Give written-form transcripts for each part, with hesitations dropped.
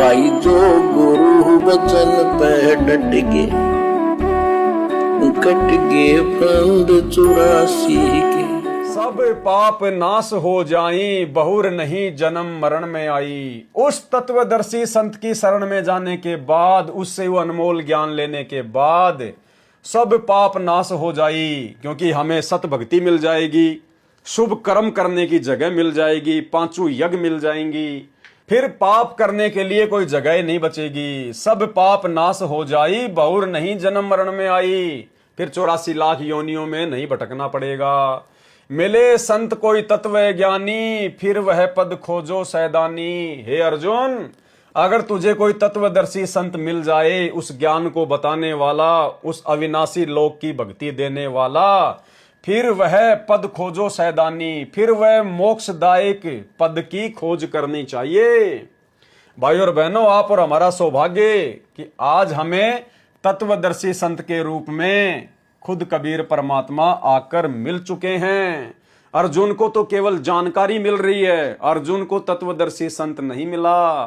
भाई जो गुरु बचन पे डट गए, कट गए फंद 84 के। सब पाप नाश हो जाई, बहुर नहीं जन्म मरण में आई। उस तत्वदर्शी संत की शरण में जाने के बाद, उससे वो अनमोल ज्ञान लेने के बाद सब पाप नाश हो जाई, क्योंकि हमें सत भक्ति मिल जाएगी, शुभ कर्म करने की जगह मिल जाएगी, पांचों यज्ञ मिल जाएंगी, फिर पाप करने के लिए कोई जगह नहीं बचेगी। सब पाप नाश हो जाई, बहुर नहीं जन्म मरण में आई। फिर 84 लाख योनियों में नहीं भटकना पड़ेगा। मिले संत कोई तत्व ज्ञानी, फिर वह पद खोजो सैदानी। हे अर्जुन, अगर तुझे कोई तत्वदर्शी संत मिल जाए, उस ज्ञान को बताने वाला, उस अविनाशी लोक की भक्ति देने वाला, फिर वह पद खोजो सैदानी, फिर वह मोक्षदायक पद की खोज करनी चाहिए। भाई और बहनों, आप और हमारा सौभाग्य कि आज हमें तत्वदर्शी संत के रूप में खुद कबीर परमात्मा आकर मिल चुके हैं। अर्जुन को तो केवल जानकारी मिल रही है, अर्जुन को तत्वदर्शी संत नहीं मिला।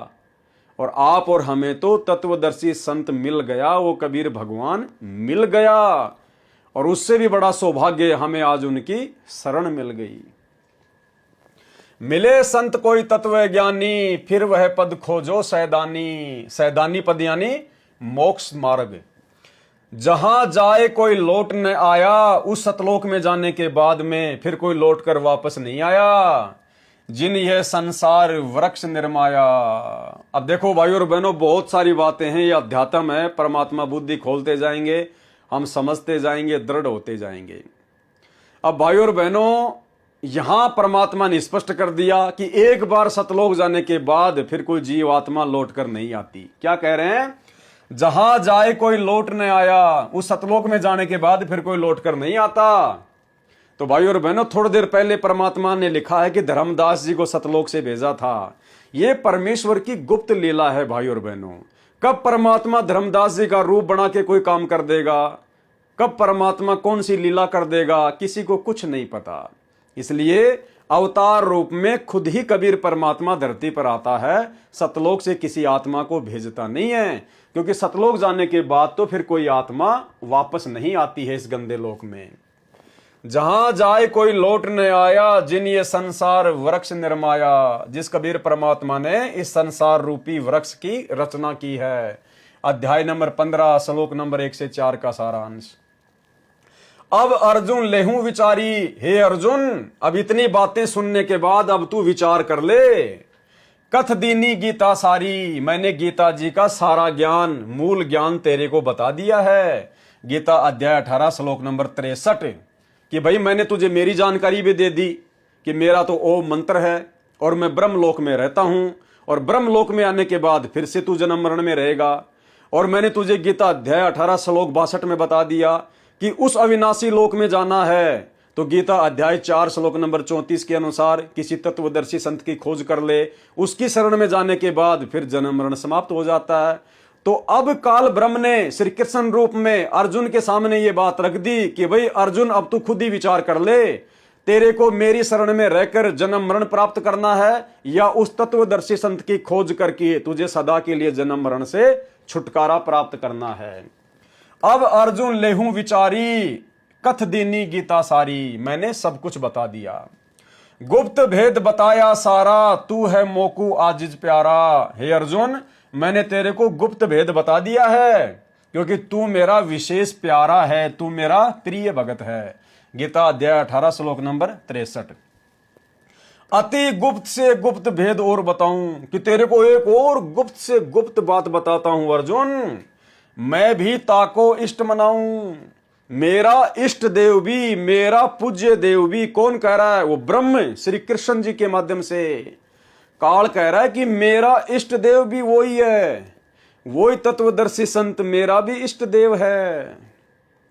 और आप और हमें तो तत्वदर्शी संत मिल गया, वो कबीर भगवान मिल गया। और उससे भी बड़ा सौभाग्य हमें आज उनकी शरण मिल गई। मिले संत कोई तत्व ज्ञानी, फिर वह पद खोजो सैदानी। सैदानी पद यानी मोक्ष मार्ग। जहां जाए कोई लौट न आया, उस सतलोक में जाने के बाद में फिर कोई लौट कर वापस नहीं आया। जिन यह संसार वृक्ष निर्माया। अब देखो भाई और बहनों, बहुत सारी बातें हैं, ये अध्यात्म है। परमात्मा बुद्धि खोलते जाएंगे, हम समझते जाएंगे, दृढ़ होते जाएंगे। अब भाई और बहनों, यहां परमात्मा ने स्पष्ट कर दिया कि एक बार सतलोक जाने के बाद फिर कोई जीव आत्मा लौट कर नहीं आती। क्या कह रहे हैं? जहां जाए कोई लौट न आया, उस सतलोक में जाने के बाद फिर कोई लौट कर नहीं आता। तो भाई और बहनों, थोड़ी देर पहले परमात्मा ने लिखा है कि धर्मदास जी को सतलोक से भेजा था। यह परमेश्वर की गुप्त लीला है भाई और बहनों। कब परमात्मा धर्मदास जी का रूप बना के कोई काम कर देगा, कब परमात्मा कौन सी लीला कर देगा, किसी को कुछ नहीं पता। इसलिए अवतार रूप में खुद ही कबीर परमात्मा धरती पर आता है, सतलोक से किसी आत्मा को भेजता नहीं है। क्योंकि सतलोक जाने के बाद तो फिर कोई आत्मा वापस नहीं आती है इस गंदे लोक में। जहां जाए कोई लौट न आया, जिन ये संसार वृक्ष निर्माया। जिस कबीर परमात्मा ने इस संसार रूपी वृक्ष की रचना की है। अध्याय नंबर 15 श्लोक नंबर 1 से 4 का सारांश। अब अर्जुन लेहू विचारी। हे अर्जुन, अब इतनी बातें सुनने के बाद अब तू विचार कर ले। कथ दीनी गीता सारी, मैंने गीता जी का सारा ज्ञान, मूल ज्ञान तेरे को बता दिया है। गीता अध्याय 18 श्लोक नंबर 63 कि भाई मैंने तुझे मेरी जानकारी भी दे दी कि मेरा तो ओम मंत्र है और मैं ब्रह्मलोक में रहता हूं, और ब्रह्मलोक में आने के बाद फिर से तू जन्म मरण में रहेगा। और मैंने तुझे गीता अध्याय 18 श्लोक 62 में बता दिया कि उस अविनाशी लोक में जाना है तो गीता अध्याय 4 श्लोक नंबर 34 के अनुसार किसी तत्वदर्शी संत की खोज कर ले, उसकी शरण में जाने के बाद फिर जन्म मरण समाप्त हो जाता है। तो अब काल ब्रह्म ने श्री कृष्ण रूप में अर्जुन के सामने ये बात रख दी कि भाई अर्जुन, अब तू खुद ही विचार कर ले, तेरे को मेरी शरण में रहकर जन्म मरण प्राप्त करना है या उस तत्वदर्शी संत की खोज करके तुझे सदा के लिए जन्म मरण से छुटकारा प्राप्त करना है। अब अर्जुन लेहू विचारी, कथ दीनी गीता सारी, मैंने सब कुछ बता दिया। गुप्त भेद बताया सारा, तू है मोकू आजिज प्यारा। हे अर्जुन, मैंने तेरे को गुप्त भेद बता दिया है, क्योंकि तू मेरा विशेष प्यारा है, तू मेरा प्रिय भगत है। गीता अध्याय 18 श्लोक नंबर 63। अति गुप्त से गुप्त भेद और बताऊं कि तेरे को एक और गुप्त से गुप्त बात बताता हूं अर्जुन। मैं भी ताको इष्ट मनाऊं। मेरा इष्ट देव भी, मेरा पूज्य देव भी, कौन कह रहा है? वो ब्रह्म श्री कृष्ण जी के माध्यम से काल कह रहा है कि मेरा इष्ट देव भी वही है, वही तत्वदर्शी संत मेरा भी इष्ट देव है।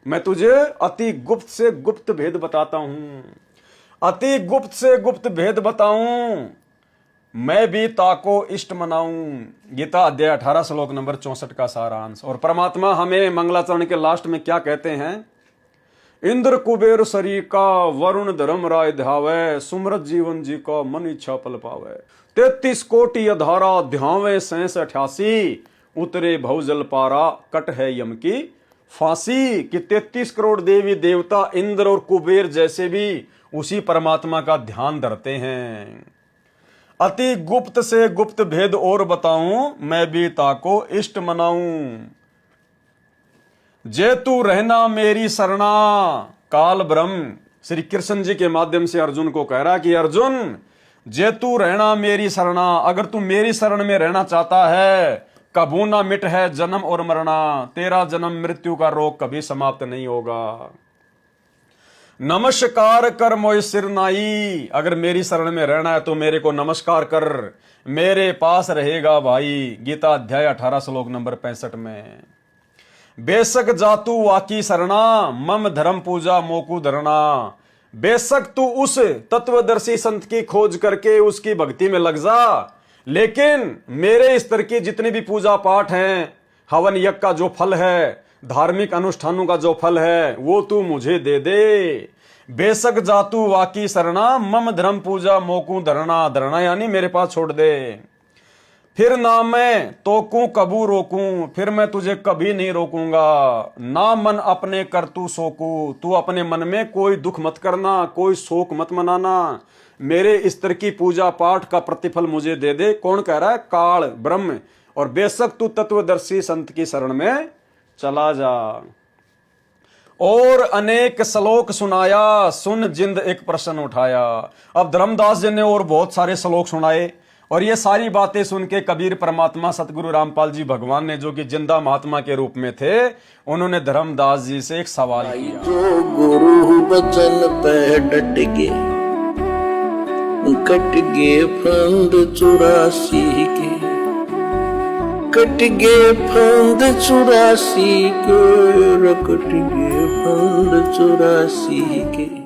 मैं तुझे अति गुप्त से गुप्त भेद बताता हूं, अति गुप्त से गुप्त भेद बताऊं, मैं भी ताको इष्ट मनाऊं। गीता अध्याय 18 श्लोक नंबर 64 का सारांश। और परमात्मा हमें मंगलाचरण के लास्ट में क्या कहते हैं? इंद्र कुबेर शरीर का, वरुण धर्म राय ध्यावे, सुमरत जीवन जी का मन इच्छा पल पावे। 33 कोटि अधारा ध्यावे सेंस 88, उतरे भवजल पारा कट है यम की फांसी। कि 33 करोड़ देवी देवता इंद्र और कुबेर जैसे भी उसी परमात्मा का ध्यान धरते हैं। अति गुप्त से गुप्त भेद और बताऊं, मैं भी ताको इष्ट मनाऊं। जे तू रहना मेरी शरणा, काल ब्रह्म श्री कृष्ण जी के माध्यम से अर्जुन को कह रहा कि अर्जुन, जे तू रहना मेरी शरणा, अगर तू मेरी शरण में रहना चाहता है, कबू ना मिट है जन्म और मरना, तेरा जन्म मृत्यु का रोग कभी समाप्त नहीं होगा। नमस्कार कर मोय सिर नाई, अगर मेरी शरण में रहना है तो मेरे को नमस्कार कर, मेरे पास रहेगा भाई। गीता अध्याय 18 श्लोक नंबर 65 में। बेशक जातू वाकी शरणा, मम धर्म पूजा मोकू धरना। बेशक तू उस तत्वदर्शी संत की खोज करके उसकी भक्ति में लग जा, लेकिन मेरे स्तर की जितनी भी पूजा पाठ हैं, हवन यज्ञ का जो फल है, धार्मिक अनुष्ठानों का जो फल है, वो तू मुझे दे दे। बेशक जातू वाकी शरणा, मम धर्म पूजा मोकू धरना। धरना यानी मेरे पास छोड़ दे। फिर ना मैं तोकू कबू रोकूं, फिर मैं तुझे कभी नहीं रोकूंगा। ना मन अपने कर तू सोकू, तू अपने मन में कोई दुख मत करना, कोई शोक मत मनाना। मेरे स्तर की पूजा पाठ का प्रतिफल मुझे दे दे। कौन कह रहा है? काल ब्रह्म। और बेशक तू तत्वदर्शी संत की शरण में चला जा। और अनेक श्लोक सुनाया, सुन जिंद एक प्रश्न उठाया। अब धर्मदास जी ने और बहुत सारे श्लोक सुनाए, और ये सारी बातें सुन के कबीर परमात्मा सतगुरु रामपाल जी भगवान ने, जो कि जिंदा महात्मा के रूप में थे, उन्होंने धर्मदास जी से एक सवाल किया। जो गुरु बचन पे डट के, कट गे फंद 84 के, कट गे फंद 84 के, कट गे फंद 84 के।